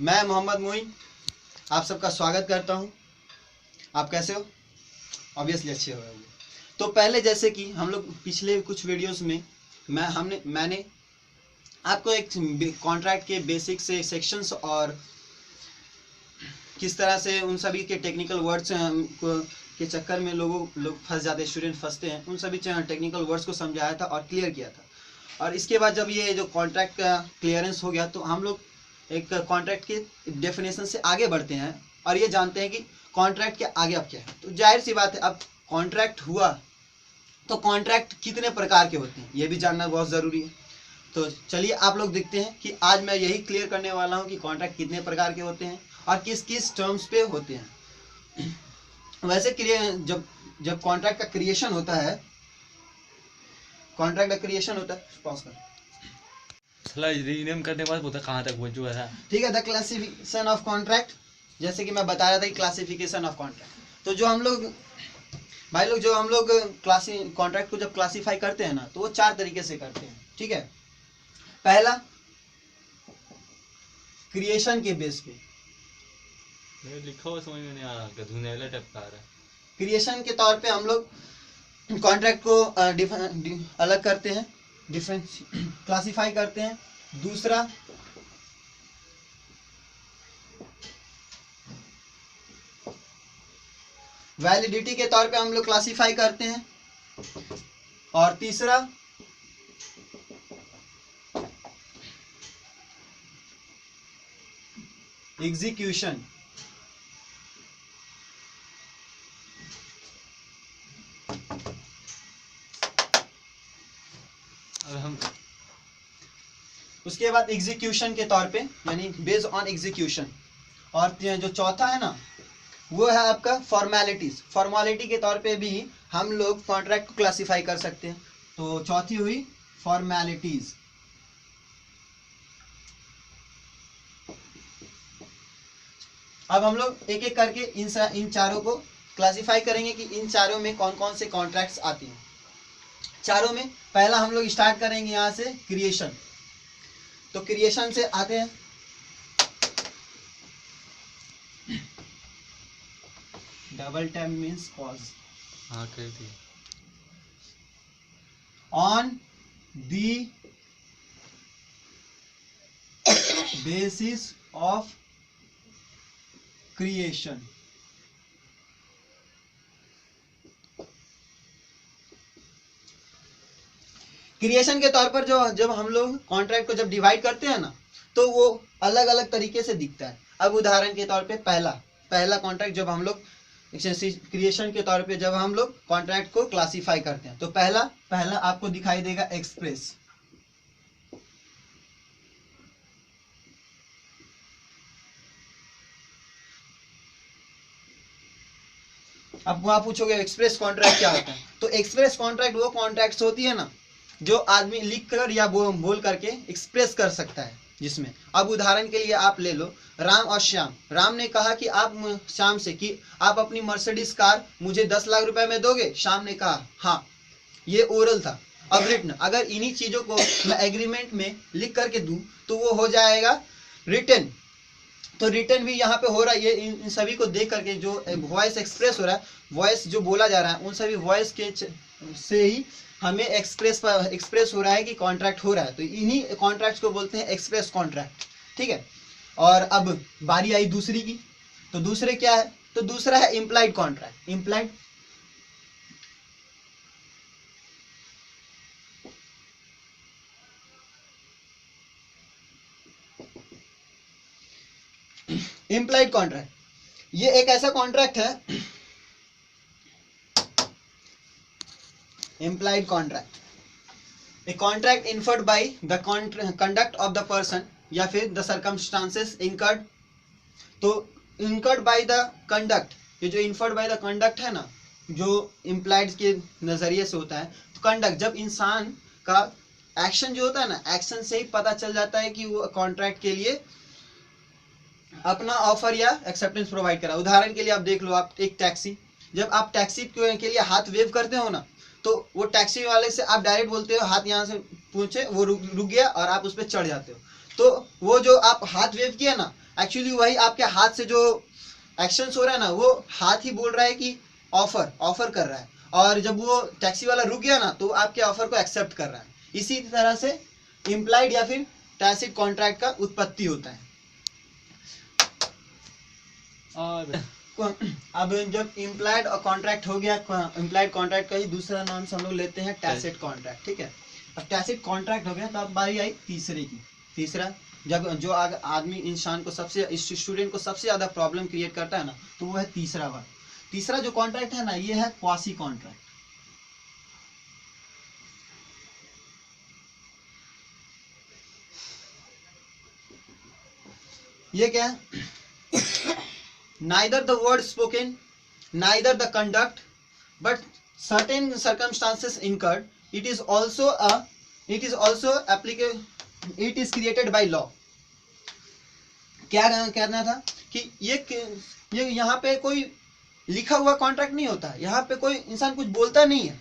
मैं मोहम्मद मोइन आप सबका स्वागत करता हूं। आप कैसे हो? ऑब्वियसली अच्छे हो। तो पहले जैसे कि हम लोग पिछले कुछ वीडियोस में मैंने आपको एक कॉन्ट्रैक्ट के बेसिक से सेक्शंस और किस तरह से उन सभी के टेक्निकल वर्ड्स के चक्कर में लोग फंस जाते हैं, स्टूडेंट फंसते हैं, उन सभी टेक्निकल वर्ड्स को समझाया था और क्लियर किया था। और इसके बाद जब ये जो कॉन्ट्रैक्ट का क्लियरेंस हो गया तो हम लोग एक कॉन्ट्रैक्ट के डेफिनेशन से आगे बढ़ते हैं और ये जानते हैं कि कॉन्ट्रैक्ट के आगे अब क्या है। तो जाहिर सी बात है, अब कॉन्ट्रैक्ट हुआ तो कॉन्ट्रैक्ट कितने प्रकार के होते हैं ये भी जानना बहुत ज़रूरी है। तो चलिए आप लोग देखते हैं कि आज मैं यही क्लियर करने वाला हूँ कि कॉन्ट्रैक्ट कितने प्रकार के होते हैं और किस किस टर्म्स पे होते हैं। वैसे जब कॉन्ट्रैक्ट का क्रिएशन होता है, पॉज कर, रीनेम करने के बाद बोलता कहाँ तक पहुंच चुका था। ठीक है। द क्लासिफिकेशन ऑफ कॉन्ट्रैक्ट, जैसे कि मैं बता रहा था कि क्लासिफिकेशन ऑफ कॉन्ट्रैक्ट। तो जो हम लोग कॉन्ट्रैक्ट को जब क्लासीफाई करते हैं ना तो वो 4 तरीके से करते हैं। ठीक है। पहला, क्रिएशन के बेस पे। लिखा हुआ समझ में नहीं आ रहा, गधुनेला टाइप का आ रहा है। क्रिएशन के तौर पे हम लोग कॉन्ट्रैक्ट को अलग करते हैं, डिफरेंस क्लासीफाई करते हैं। दूसरा, वैलिडिटी के तौर पे हम लोग क्लासीफाई करते हैं। और तीसरा, एग्जीक्यूशन। उसके बाद एग्जीक्यूशन के तौर पे यानी बेस्ड ऑन एग्जीक्यूशन। और जो चौथा है ना वो है आपका फॉर्मेलिटीज। फॉर्मेलिटी के तौर पे भी हम लोग कॉन्ट्रैक्ट को क्लासीफाई कर सकते हैं। तो चौथी हुई फॉर्मेलिटीज। अब हम लोग एक एक करके इन चारों को क्लासीफाई करेंगे कि इन चारों में कौन कौन से कॉन्ट्रैक्ट्स आते हैं। चारों में पहला हम लोग स्टार्ट करेंगे यहाँ से क्रिएशन। तो क्रिएशन से आते हैं डबल टैप मीन्स पॉज। हाँ कर दी। On the basis of creation. Creation के तौर पर जब हम लोग कॉन्ट्रैक्ट को जब डिवाइड करते हैं ना तो वो अलग अलग तरीके से दिखता है। अब उदाहरण के तौर पे पहला कॉन्ट्रैक्ट जब हम लोग क्रिएशन के तौर पे जब हम लोग कॉन्ट्रैक्ट को क्लासीफाई करते हैं तो पहला आपको दिखाई देगा एक्सप्रेस। अब वहां पूछोगे एक्सप्रेस कॉन्ट्रैक्ट क्या होता है, तो एक्सप्रेस कॉन्ट्रैक्ट वो कॉन्ट्रैक्ट्स होती है ना जो आदमी लिख कर या बोल करके एक्सप्रेस कर सकता है। जिसमें अब उदाहरण के लिए आप ले लो राम और श्याम। राम ने कहा कि आप श्याम से कि आप अपनी मर्सिडीज कार मुझे 10 लाख रुपए में दोगे। श्याम ने कहा हाँ। ये ओरल था। अब रिटन, अगर इन्हीं चीजों को मैं एग्रीमेंट में लिख करके दूं तो वो हो जाएगा रिटन। तो रिटर्न भी यहाँ पे हो रहा है। ये इन सभी को देख करके जो वॉइस एक्सप्रेस हो रहा है, वॉइस जो बोला जा रहा है, उन सभी वॉइस के से ही हमें एक्सप्रेस हो रहा है कि कॉन्ट्रैक्ट हो रहा है। तो इन्हीं कॉन्ट्रैक्ट्स को बोलते हैं एक्सप्रेस कॉन्ट्रैक्ट। ठीक है। और अब बारी आई दूसरी की। तो दूसरे क्या है, तो दूसरा है इम्प्लाइड कॉन्ट्रैक्ट। इम्प्लाइड कॉन्ट्रैक्ट ये एक ऐसा कॉन्ट्रैक्ट है, implied contract, a contract inferred by the conduct of the person या फिर the circumstances incurred। तो incurred by the conduct, ये जो inferred by the conduct है ना, जो implied के नजरिए से होता है। तो conduct जब इंसान का एक्शन जो होता है ना, एक्शन से ही पता चल जाता है कि वो कॉन्ट्रैक्ट के लिए अपना ऑफर या एक्सेप्टेंस प्रोवाइड करा। उदाहरण के लिए आप देख लो, आप एक टैक्सी, जब आप टैक्सी के लिए हाथ वेव करते हो ना तो वो टैक्सी वाले से आप डायरेक्ट बोलते हो हाथ यहाँ से पूछे, वो रुक गया और आप उस पर चढ़ जाते हो। तो वो जो आप हाथ वेव किया ना, एक्चुअली वही आपके हाथ से जो एक्शंस हो रहा है ना, वो हाथ ही बोल रहा है कि ऑफर कर रहा है, और जब वो टैक्सी वाला रुक गया ना तो आपके ऑफर को एक्सेप्ट कर रहा है। इसी तरह से इम्प्लाइड या फिर टैसिट कॉन्ट्रैक्ट का उत्पत्ति होता है। और अब जब इम्प्लाइड और कॉन्ट्रैक्ट हो गया, इम्प्लाइड कॉन्ट्रैक्ट का ही दूसरा नाम हम लोग लेते हैं टैसिट कॉन्ट्रैक्ट, ठीक है। अब टैसिट कॉन्ट्रैक्ट हो गया तो अब बारी आई तीसरे की। तीसरा, जब जो आदमी इंसान को सबसे स्टूडेंट को सबसे ज्यादा प्रॉब्लम क्रिएट करता है ना, तो वो है तीसरा वर्ड। तीसरा जो कॉन्ट्रैक्ट है ना, ये है क्वासी कॉन्ट्रैक्ट। ये क्या है? neither the word spoken, neither the conduct, but certain circumstances incurred, it is also applicable, it is created by law। क्या कहना था कि ये यहाँ पे कोई लिखा हुआ कॉन्ट्रैक्ट नहीं होता, यहाँ पे कोई इंसान कुछ बोलता नहीं है,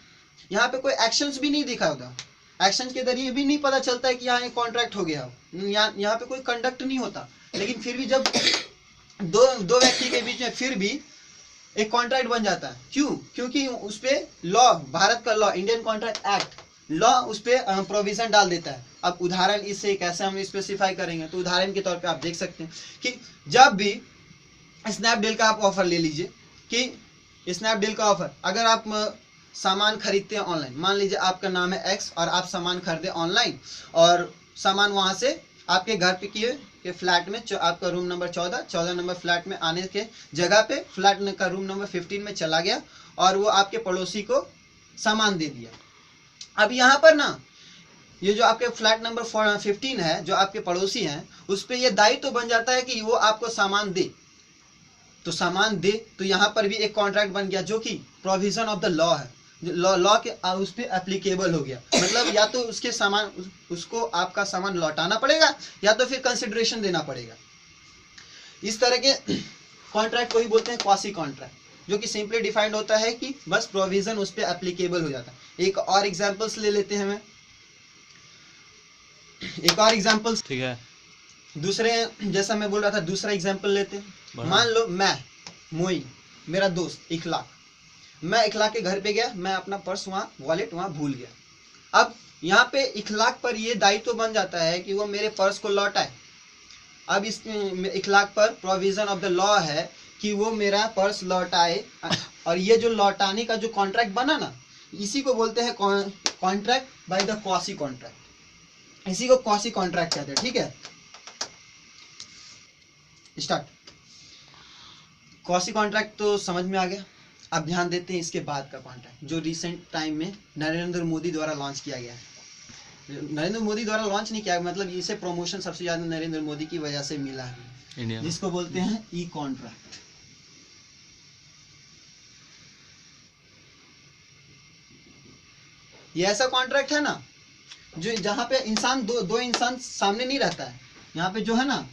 यहाँ पे कोई एक्शंस भी नहीं दिखा होता, एक्शन के जरिए भी नहीं पता चलता है कि यहाँ एक कॉन्ट्रैक्ट हो गया हो, यहाँ पे कोई कंडक्ट नहीं होता, लेकिन फिर भी जब दो व्यक्ति के बीच में फिर भी एक कॉन्ट्रैक्ट बन जाता है। क्यों? क्योंकि उस पे लॉ, भारत का law, Indian contract act, law उस पे प्रोविजन डाल देता है। अब उदाहरण इससे कैसे हम स्पेसिफाई करेंगे, तो उदाहरण के तौर पे आप देख सकते हैं कि जब भी स्नैपडील का आप ऑफर ले लीजिए, कि स्नैपडील का ऑफर, अगर आप सामान खरीदते हैं ऑनलाइन, मान लीजिए आपका नाम है एक्स और आप सामान खरीदे ऑनलाइन, और सामान वहां से आपके घर पे के फ्लैट में, आपका रूम नंबर 14 नंबर फ्लैट में आने के जगह पे फ्लैट का रूम नंबर 15 में चला गया, और वो आपके पड़ोसी को सामान दे दिया। अब यहाँ पर ना, ये जो आपके फ्लैट नंबर 15 है, जो आपके पड़ोसी हैं, उस पर यह दायित्व तो बन जाता है कि वो आपको सामान दे, तो सामान दे, तो यहाँ पर भी एक कॉन्ट्रैक्ट बन गया, जो कि प्रोविजन ऑफ द लॉ है, लॉ के उस पर एप्लीकेबल हो गया। मतलब या तो उसके सामान, उसको आपका सामान लौटाना पड़ेगा, या तो फिर कंसिडरेशन देना पड़ेगा। इस तरह के कॉन्ट्रैक्ट को ही बोलते हैं क्वासी कॉन्ट्रैक्ट, जो कि सिंपली डिफाइंड होता है कि बस प्रोविजन उस पर एप्लीकेबल हो जाता है। एक और एग्जाम्पल्स ले लेते हैं, हमें एक और एग्जाम्पल्स, ठीक है। दूसरे, जैसा मैं बोल रहा था, दूसरा एग्जाम्पल लेते हैं। मान लो मैं मोई, मेरा दोस्त इखलाक, मैं इखलाक के घर पे गया, मैं अपना पर्स वहाँ, वॉलेट वहाँ भूल गया। अब यहाँ पे इखलाक पर ये दायित्व बन जाता है कि वो मेरे पर्स को लौटाए। अब इस इखलाक पर प्रोविजन ऑफ द लॉ है कि वो मेरा पर्स लौटाए, और ये जो लौटाने का जो कॉन्ट्रैक्ट बना ना, इसी को बोलते हैं contract by the quasi contract, इसी को क्वासी कॉन्ट्रैक्ट कहते हैं, ठीक है। स्टार्ट। क्वासी कॉन्ट्रैक्ट तो समझ में आ गया। अब ध्यान देते हैं इसके बाद का कॉन्ट्रैक्ट, जो रिसेंट टाइम में नरेंद्र मोदी द्वारा लॉन्च किया गया है। नरेंद्र मोदी द्वारा लॉन्च नहीं किया, मतलब इसे प्रमोशन सबसे ज्यादा नरेंद्र मोदी की वजह से मिला है, इंडिया, जिसको बोलते हैं ई कॉन्ट्रैक्ट। ये ऐसा कॉन्ट्रैक्ट है ना, जो जहां पे इंसान दो इंसान सामने नहीं रहता है, यहाँ पे जो है ना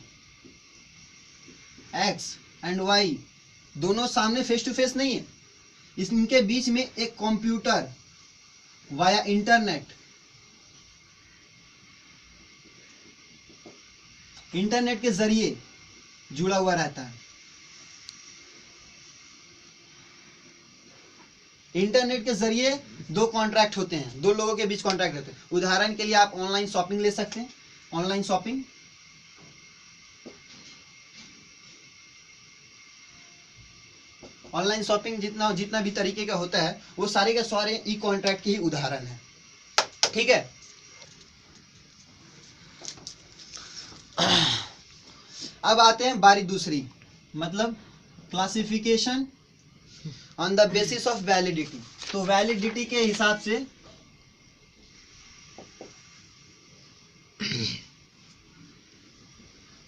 एक्स एंड वाई दोनों सामने फेस टू फेस नहीं है, इनके बीच में एक कंप्यूटर वाया इंटरनेट के जरिए जुड़ा हुआ रहता है। इंटरनेट के जरिए दो कॉन्ट्रैक्ट होते हैं, दो लोगों के बीच कॉन्ट्रैक्ट रहते हैं। उदाहरण के लिए आप ऑनलाइन शॉपिंग ले सकते हैं। ऑनलाइन शॉपिंग, ऑनलाइन शॉपिंग जितना भी तरीके का होता है, वो सारे के सारे ई कॉन्ट्रैक्ट के ही उदाहरण है, ठीक है। अब आते हैं बारी दूसरी, मतलब classification on the basis of validity. तो वैलिडिटी के हिसाब से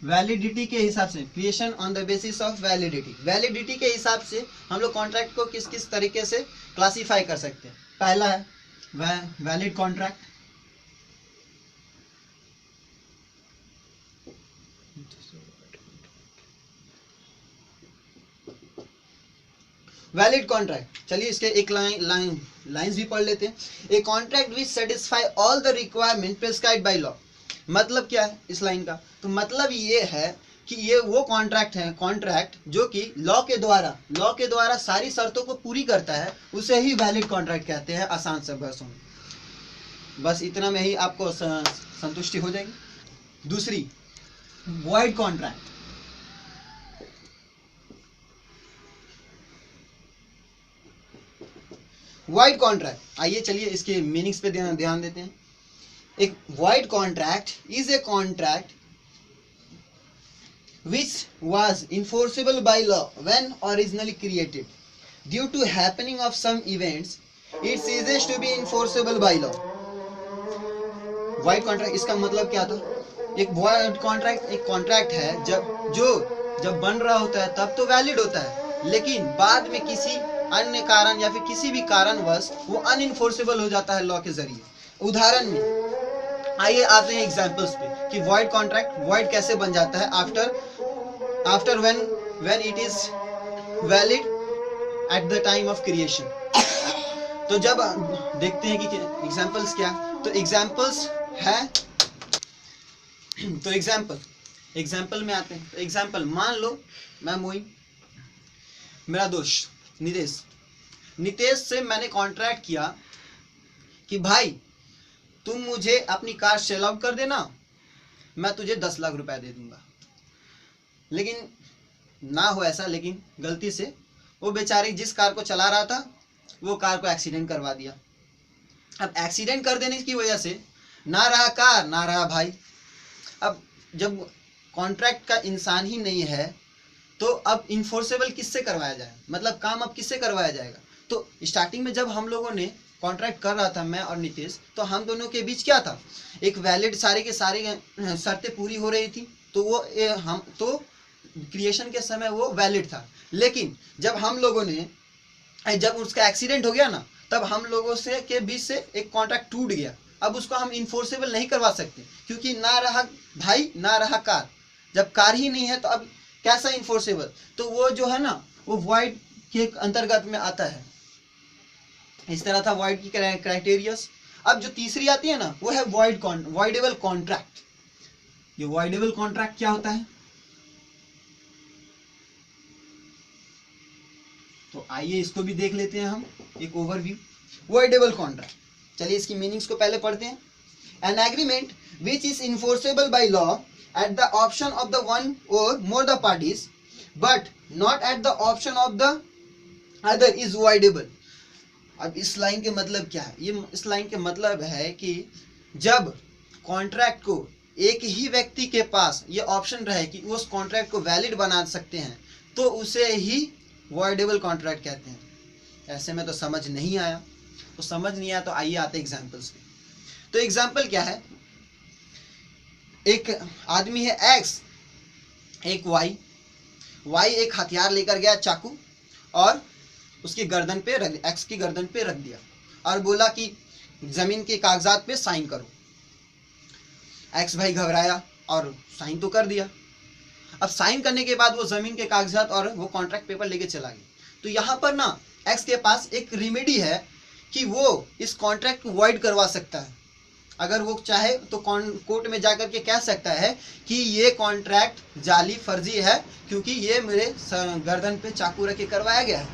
वैलिडिटी के हिसाब से creation on the basis of validity, validity के हिसाब से हम लोग कॉन्ट्रैक्ट को किस किस तरीके से क्लासिफाई कर सकते हैं। पहला है वैलिड कॉन्ट्रैक्ट, वैलिड कॉन्ट्रैक्ट। चलिए इसके एक लाइंस भी पढ़ लेते हैं। A contract which satisfy all the requirement prescribed by law. मतलब क्या है इस लाइन का? तो मतलब ये है कि ये वो कॉन्ट्रैक्ट है, कॉन्ट्रैक्ट जो कि लॉ के द्वारा सारी शर्तों को पूरी करता है, उसे ही वैलिड कॉन्ट्रैक्ट कहते हैं, आसान से भाषा में। बस इतना में ही आपको संतुष्टि हो जाएगी। दूसरी, वॉइड कॉन्ट्रैक्ट। वॉइड कॉन्ट्रैक्ट, आइए चलिए इसके मीनिंग्स पे ध्यान देते हैं। एक void contract is a contract which was enforceable by law when originally created. Due to happening of some events, it ceases to be enforceable by law. Void contract, इसका मतलब क्या था? एक void contract एक कॉन्ट्रैक्ट है जब बन रहा होता है तब तो वैलिड होता है, लेकिन बाद में किसी अन्य कारण या फिर किसी भी कारणवश वो अनइन्फोर्सेबल हो जाता है लॉ के जरिए। उदाहरण में आइए आते हैं एग्जांपल्स पे कि void contract void कैसे बन जाता है after when it is valid at the time of creation। तो जब देखते हैं कि एग्जांपल्स क्या, तो एग्जांपल्स है, तो एग्जांपल में आते हैं। तो एग्जांपल मान लो मैं मोइन, मेरा दोस्त नितेश से मैंने कॉन्ट्रैक्ट किया कि भाई तुम मुझे अपनी कार सेल आउट कर देना, मैं तुझे 10 लाख रुपए दे दूंगा। लेकिन ना हो ऐसा, लेकिन गलती से वो बेचारी जिस कार को चला रहा था वो कार को एक्सीडेंट करवा दिया। अब एक्सीडेंट कर देने की वजह से ना रहा कार ना रहा भाई। अब जब कॉन्ट्रैक्ट का इंसान ही नहीं है तो अब इन्फोर्सेबल किससे करवाया जाए, मतलब काम अब किससे करवाया जाएगा। तो स्टार्टिंग में जब हम लोगों ने कॉन्ट्रैक्ट कर रहा था मैं और नितेश, तो हम दोनों के बीच क्या था, एक वैलिड सारे के सारे शर्तें पूरी हो रही थी, तो वो हम तो क्रिएशन के समय वो वैलिड था। लेकिन जब हम लोगों ने जब उसका एक्सीडेंट हो गया ना, तब हम लोगों से के बीच से एक कॉन्ट्रैक्ट टूट गया। अब उसको हम इन्फोर्सेबल नहीं करवा सकते, क्योंकि ना रहा भाई ना रहा कार। जब कार ही नहीं है तो अब कैसा इन्फोर्सेबल, तो वो जो है ना वो वॉइड के अंतर्गत में आता है। इस तरह था वॉइड की क्राइटेरियाज। अब जो तीसरी आती है ना वो है वॉइडेबल कॉन्ट्रैक्ट। ये वॉइडेबल कॉन्ट्रैक्ट क्या होता है, तो आइए इसको भी देख लेते हैं हम, एक ओवरव्यू। वॉइडेबल कॉन्ट्रैक्ट, चलिए इसकी मीनिंग्स को पहले पढ़ते हैं। An agreement which is enforceable by law at the option of the one or more the parties but not at the option of the other is voidable. अब इस line के मतलब क्या है, ये इस लाइन के मतलब है कि जब कॉन्ट्रैक्ट को एक ही व्यक्ति के पास ये ऑप्शन रहे कि वो उस कॉन्ट्रैक्ट को वैलिड बना सकते हैं, तो उसे ही वॉइडेबल कॉन्ट्रैक्ट कहते हैं। ऐसे में तो समझ नहीं आया, तो समझ नहीं आया तो आइए आते एग्जांपल्स पे। तो एग्जांपल क्या है, एक आदमी है एक्स, एक वाई एक हथियार लेकर गया चाकू और उसकी गर्दन पे रख, एक्स की गर्दन पे रख दिया और बोला कि जमीन के कागजात पे साइन करो। एक्स भाई घबराया और साइन तो कर दिया। अब साइन करने के बाद वो जमीन के कागजात और वो कॉन्ट्रैक्ट पेपर लेके चला गया। तो यहाँ पर ना एक्स के पास एक रेमेडी है कि वो इस कॉन्ट्रैक्ट को वॉइड करवा सकता है। अगर वो चाहे तो कोर्ट में जाकर के कह सकता है कि ये कॉन्ट्रैक्ट जाली फर्जी है, क्योंकि ये मेरे गर्दन पे चाकू रख के करवाया गया है।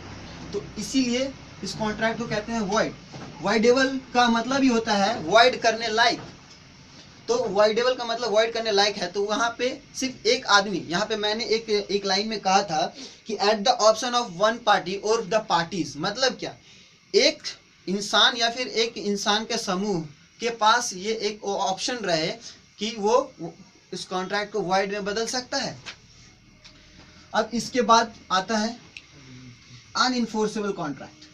तो इसीलिए इस कॉन्ट्रैक्ट को कहते हैं वॉइड। वॉइडेबल का मतलब ही होता है वॉइड करने लायक। तो वॉइडेबल का मतलब वॉइड करने लायक है। तो वहां पे सिर्फ एक आदमी, यहाँ पे मैंने एक लाइन में कहा था कि eight the option of one party और द पार्टीज, मतलब क्या, एक इंसान या फिर एक इंसान के समूह के पास ये एक ऑप्शन रहे कि वो इस कॉन्ट्रैक्ट को वॉइड में बदल सकता है। अब इसके बाद आता है अनइन्फोर्सेबल कॉन्ट्रैक्ट।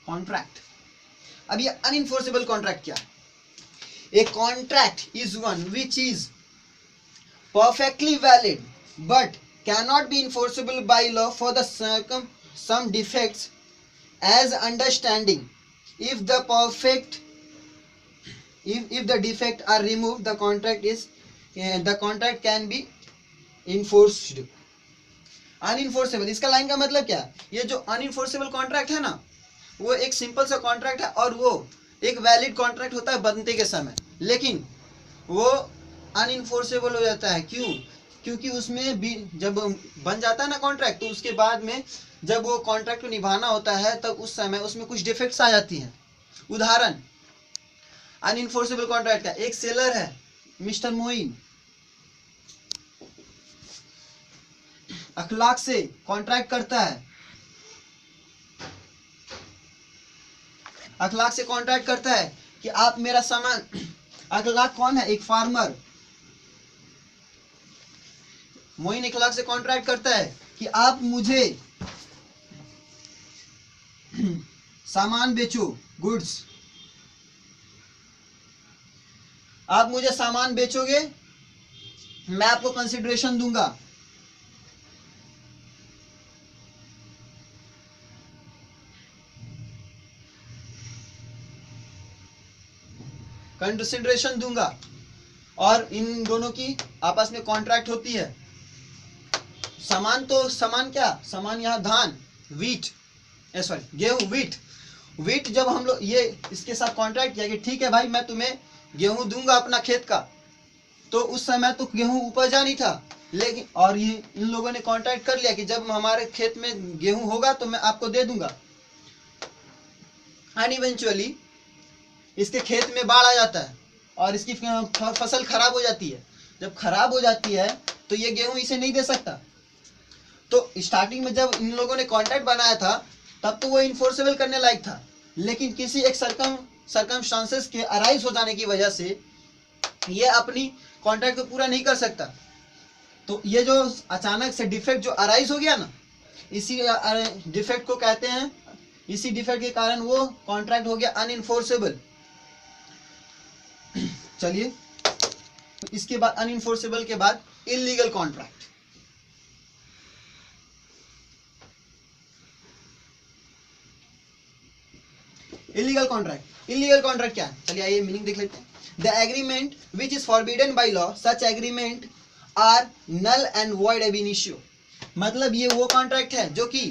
कॉन्ट्रैक्ट, अब ये अनइन्फोर्सेबल कॉन्ट्रैक्ट क्या है? A contract is one which is perfectly valid but cannot be enforceable by law for the some defects as understanding. If the defect are removed, the contract can be enforced. अनइनफोर्सेबल, इसका line का मतलब क्या है? ये जो अनइनफोर्सेबल contract है ना, वो एक सिंपल सा कॉन्ट्रैक्ट है और वो एक वैलिड कॉन्ट्रैक्ट होता है बनते के समय, लेकिन वो अनइनफोर्सेबल हो जाता है। क्यों? क्योंकि उसमें भी जब बन जाता है ना कॉन्ट्रैक्ट, तो उसके बाद में जब वो कॉन्ट्रैक्ट को निभाना होता है तब उस समय उसमें कुछ डिफेक्ट्स आ जाती हैं। उदाहरण अनइनफोर्सेबल कॉन्ट्रैक्ट का, एक सेलर है मिस्टर मोइन, अखलाक से कॉन्ट्रैक्ट करता है, अखलाक से कॉन्ट्रैक्ट करता है कि आप मेरा सामान, अखलाक कौन है? एक फार्मर। मोइन अखलाक से कॉन्ट्रैक्ट करता है कि आप मुझे सामान बेचो, गुड्स, आप मुझे सामान बेचोगे, मैं आपको कंसिडरेशन दूंगा। कंसिडरेशन दूंगा और इन दोनों की आपस में कॉन्ट्रैक्ट होती है। सामान तो सामान क्या? सामान यहाँ धान, वीट, सॉरी गेहूं, वीट जब हम लोग ये इसके साथ कॉन्ट्रैक्ट किया कि ठीक है भाई मैं तुम्हें गेहूं दूंगा अपना खेत का, तो उस समय तो गेहूं उपजा नहीं था, लेकिन और ये इन लोगों ने कॉन्ट्रैक्ट कर लिया कि जब हमारे खेत में गेहूं होगा तो मैं आपको दे दूंगा। एंड इवेंचुअली इसके खेत में बाढ़ आ जाता है और इसकी फसल खराब हो जाती है। जब खराब हो जाती है तो ये गेहूं इसे नहीं दे सकता। तो स्टार्टिंग में जब इन लोगों ने कॉन्ट्रैक्ट बनाया था तब तो वो इन्फोर्सेबल करने लायक था, लेकिन किसी एक सर्कमस्टांसेस के अराइज हो जाने की वजह से ये अपनी कॉन्ट्रैक्ट को पूरा नहीं कर सकता। तो ये जो अचानक से डिफेक्ट जो अराइज हो गया ना, इसी डिफेक्ट को कहते हैं, इसी डिफेक्ट के कारण वो कॉन्ट्रैक्ट हो गया अनइनफोर्सेबल। चलिए, इसके बाद अनइनफोर्सेबल के बाद इल्लीगल कॉन्ट्रैक्ट। इल्लीगल कॉन्ट्रैक्ट क्या है? चलिए आइए मीनिंग देख लेते हैं। The agreement which is forbidden by law, such agreement are null and void ab initio. मतलब ये वो कॉन्ट्रैक्ट है जो कि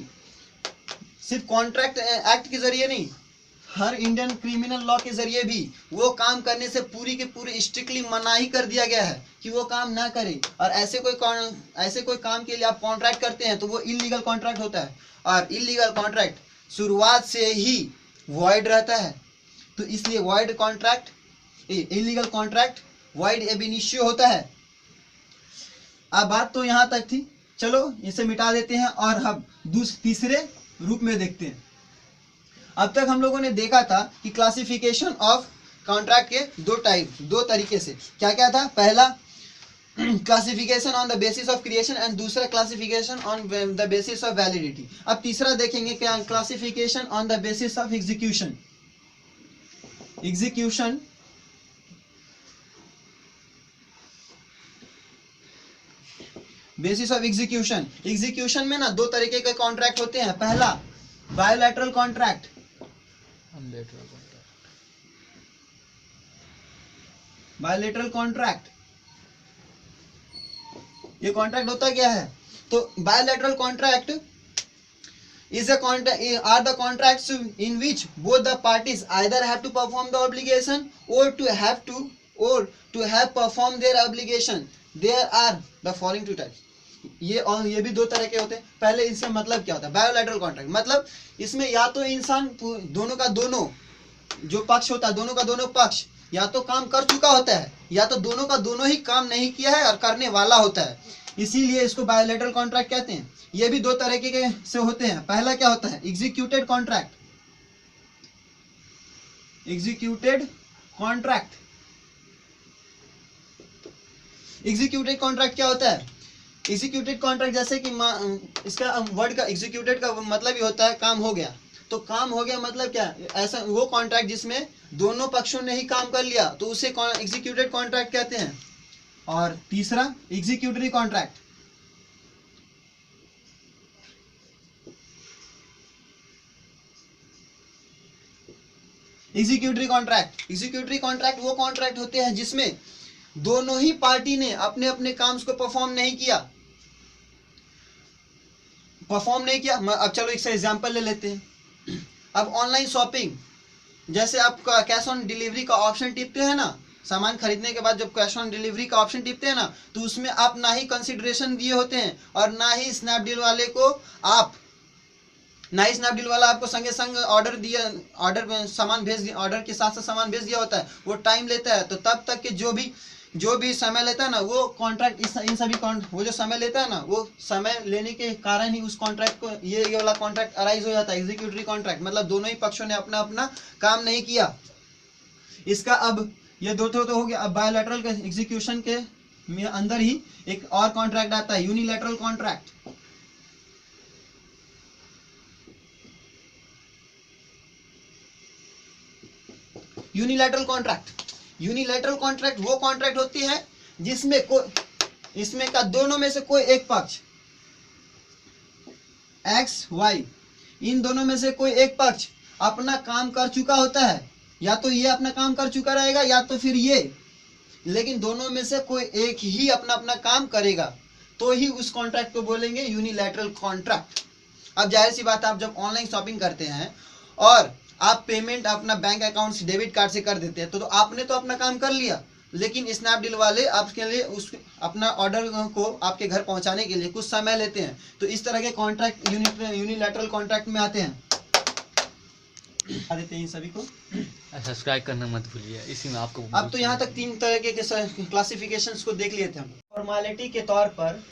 सिर्फ कॉन्ट्रैक्ट एक्ट के जरिए नहीं, हर इंडियन क्रिमिनल लॉ के जरिए भी वो काम करने से पूरी के पूरी स्ट्रिक्टली मनाही कर दिया गया है कि वो काम ना करे। और ऐसे कोई काम के लिए आप कॉन्ट्रैक्ट करते हैं तो वो इल्लीगल कॉन्ट्रैक्ट होता है, और इल्लीगल कॉन्ट्रैक्ट शुरुआत से ही वॉइड रहता है। तो इसलिए void contract, illegal contract void ab initio होता है। अब बात तो यहाँ तक थी, चलो इसे मिटा देते हैं और हम तीसरे रूप में देखते हैं। अब तक हम लोगों ने देखा था कि क्लासिफिकेशन ऑफ कॉन्ट्रैक्ट के दो तरीके से क्या क्या था। पहला classification on the basis of creation and दूसरा classification on the basis of validity. अब तीसरा देखेंगे क्या, classification on the basis of execution. Basis of execution में ना दो तरीके के कॉन्ट्रैक्ट होते हैं। पहला बायोलैटरल कॉन्ट्रैक्ट, बायोलैटरल कॉन्ट्रैक्ट। ये कॉन्ट्रैक्ट होता क्या है? तो bilateral contract is a contract, are the contracts in which both the parties either have to perform the obligation or to have performed their obligation. There are the following two types. ये भी दो तरह के होते हैं। पहले इससे मतलब क्या होता है? बायोलैटरल कॉन्ट्रैक्ट मतलब इसमें या तो इंसान दोनों का दोनों जो पक्ष होता है, दोनों का दोनों पक्ष या तो काम कर चुका होता है या तो दोनों का दोनों ही काम नहीं किया है और करने वाला होता है, इसीलिए इसको बायोलैटरल कॉन्ट्रैक्ट कहते हैं। ये भी दो तरह के से होते हैं। पहला क्या होता है? Executed contract. एग्जीक्यूटेड कॉन्ट्रैक्ट क्या होता है? एग्जीक्यूटेड कॉन्ट्रैक्ट जैसे कि इसका वर्ड का एग्जीक्यूटेड का मतलब ही होता है काम हो गया। तो काम हो गया मतलब क्या? ऐसा वो कॉन्ट्रैक्ट जिसमें दोनों पक्षों ने ही काम कर लिया तो उसे एग्जीक्यूटेड कॉन्ट्रैक्ट कहते हैं। और तीसरा एग्जीक्यूटरी कॉन्ट्रैक्ट। एग्जीक्यूटरी कॉन्ट्रैक्ट वो कॉन्ट्रैक्ट होते हैं जिसमें दोनों ही पार्टी ने अपने अपने काम को परफॉर्म नहीं किया, परफॉर्म नहीं किया। अब चलो एक एग्जांपल ले लेते हैं। अब ऑनलाइन शॉपिंग, जैसे आप कैश ऑन डिलीवरी का ऑप्शन टिपते हैं ना, सामान खरीदने के बाद जब कैश ऑन डिलीवरी का ऑप्शन टिपते हैं ना, तो उसमें आप ना ही कंसिडरेशन दिए होते हैं और ना ही स्नैपडील वाले को आप स्नैपडील वाला आपको संगे संग ऑर्डर दिया, ऑर्डर सामान भेज दिया, ऑर्डर के साथ साथ सामान भेज दिया होता है। वो टाइम लेता है, तो तब तक के जो भी समय लेता है ना, वो कॉन्ट्रैक्ट इन सभी वो जो समय लेता है ना, वो समय लेने के कारण ही उस कॉन्ट्रैक्ट को ये वाला कॉन्ट्रैक्ट अराइज हो जाता है, एग्जीक्यूटरी कॉन्ट्रैक्ट। मतलब दोनों ही पक्षों ने अपना अपना काम नहीं किया। इसका अब ये दो तो हो गया। अब बायोलैटरल के एग्जीक्यूशन के में अंदर ही एक और कॉन्ट्रैक्ट आता है, यूनिलैटरल कॉन्ट्रैक्ट। यूनिलैटरल कॉन्ट्रैक्ट वो कॉन्ट्रैक्ट होती है जिसमें इसमें का दोनों में से कोई एक पक्ष, एक्स वाई, इन दोनों में से कोई एक पक्ष अपना काम कर चुका होता है। या तो ये अपना काम कर चुका रहेगा या तो फिर ये, लेकिन दोनों में से कोई एक ही अपना अपना काम करेगा, तो ही उस कॉन्ट्रैक्ट को बोलेंगे यूनिलैटरल कॉन्ट्रैक्ट। अब जाहिर सी बात है, आप जब ऑनलाइन शॉपिंग करते हैं और आप पेमेंट अपना बैंक अकाउंट से, डेबिट कार्ड से कर देते हैं, तो आपने तो अपना काम कर लिया, लेकिन स्नैपडील वाले आपके लिए उस अपना ऑर्डर को आपके घर पहुंचाने के लिए कुछ समय लेते हैं। तो इस तरह के कॉन्ट्रैक्ट यूनिलैटरल कॉन्ट्रैक्ट में आते हैं। देते हैं सभी को। सब्सक्राइब करना मत भूलिए, इसी में आपको अब तो यहाँ तक 3 तरह के क्लासिफिकेशंस को देख लिए थे हम। फॉर्मेलिटी के तौर पर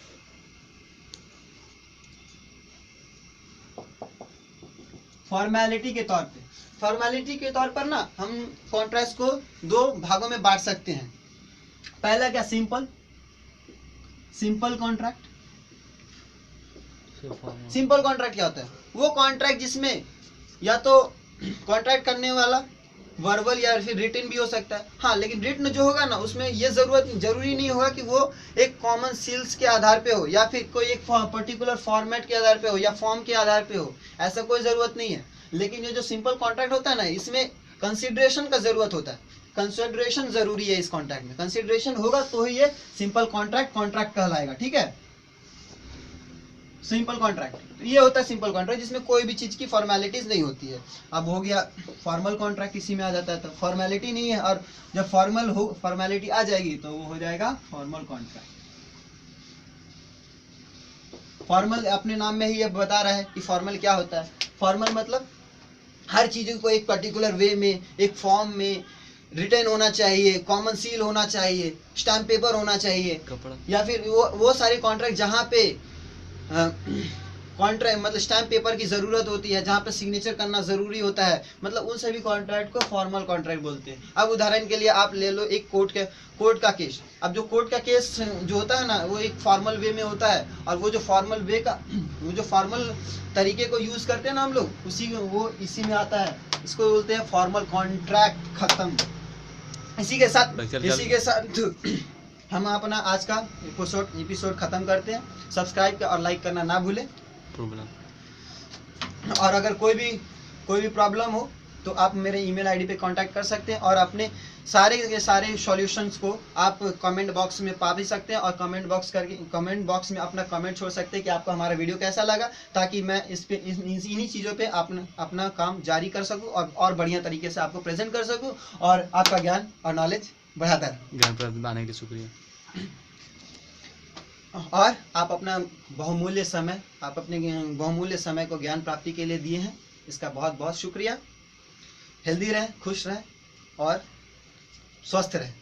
फॉर्मेलिटी के तौर पर ना हम कॉन्ट्रैक्ट को 2 भागों में बांट सकते हैं। पहला क्या, सिंपल कॉन्ट्रैक्ट। सिंपल कॉन्ट्रैक्ट क्या होता है? वो कॉन्ट्रैक्ट जिसमें या तो कॉन्ट्रैक्ट करने वाला वर्बल या फिर रिटन भी हो सकता है। हाँ, लेकिन रिटन जो होगा ना, उसमें ये जरूरी नहीं होगा कि वो एक कॉमन सील्स के आधार पे हो या फिर कोई एक पर्टिकुलर फॉर्मेट के आधार पे हो या फॉर्म के आधार पे हो, ऐसा कोई ज़रूरत नहीं है। लेकिन ये जो सिंपल कॉन्ट्रैक्ट होता है ना, इसमें कंसिडरेशन का ज़रूरत होता है। कंसिडरेशन ज़रूरी है इस कॉन्ट्रैक्ट में। कंसिडरेशन होगा तो ही ये सिंपल कॉन्ट्रैक्ट कहलाएगा। ठीक है, सिंपल कॉन्ट्रैक्ट ये होता है सिंपल कॉन्ट्रैक्ट जिसमें कोई भी चीज़ की फॉर्मेलिटीज नहीं होती है। अब हो गया फॉर्मल कॉन्ट्रैक्ट, इसी में आ जाता है, तो फॉर्मेलिटी नहीं है, और जब फॉर्मेलिटी आ जाएगी तो वो हो जाएगा फॉर्मल कॉन्ट्रैक्ट। फॉर्मल अपने नाम में ही ये बता रहा है कि फॉर्मल क्या होता है। फॉर्मल मतलब हर चीज़ को एक पर्टिकुलर वे में, एक फॉर्म में रिटर्न होना चाहिए, कॉमन सील होना चाहिए, स्टैम्प पेपर होना चाहिए, या फिर वो सारे कॉन्ट्रैक्ट जहाँ पे कॉन्ट्रैक्ट मतलब स्टैम्प पेपर की ज़रूरत होती है, जहाँ पे सिग्नेचर करना ज़रूरी होता है, मतलब उन सभी कॉन्ट्रैक्ट को फॉर्मल कॉन्ट्रैक्ट बोलते हैं। अब उदाहरण के लिए आप ले लो एक कोर्ट का केस। अब जो कोर्ट का केस जो होता है ना, वो एक फॉर्मल वे में होता है, और वो जो फॉर्मल तरीके को यूज़ करते हैं ना हम लोग, इसी में आता है। इसको बोलते हैं फॉर्मल कॉन्ट्रैक्ट। खत्म। इसी के साथ हम अपना आज का एपिसोड खत्म करते हैं। सब्सक्राइब और लाइक करना ना भूलें। और अगर कोई भी प्रॉब्लम हो तो आप मेरे ईमेल आईडी पे कांटेक्ट कर सकते हैं, और अपने सारे सॉल्यूशंस को आप कमेंट बॉक्स में पा भी सकते हैं, और कमेंट बॉक्स में अपना कमेंट छोड़ सकते हैं कि आपको हमारा वीडियो कैसा लगा, ताकि मैं इन्हीं चीज़ों पे अपना काम जारी कर सकूं और बढ़िया तरीके से आपको प्रेजेंट कर सकूं, और आपका ज्ञान और नॉलेज बढ़ाता है। ज्ञान प्राप्त आने के लिए शुक्रिया। और आप अपने बहुमूल्य समय को ज्ञान प्राप्ति के लिए दिए हैं, इसका बहुत बहुत शुक्रिया। हेल्दी रहें, खुश रहें और स्वस्थ रहें।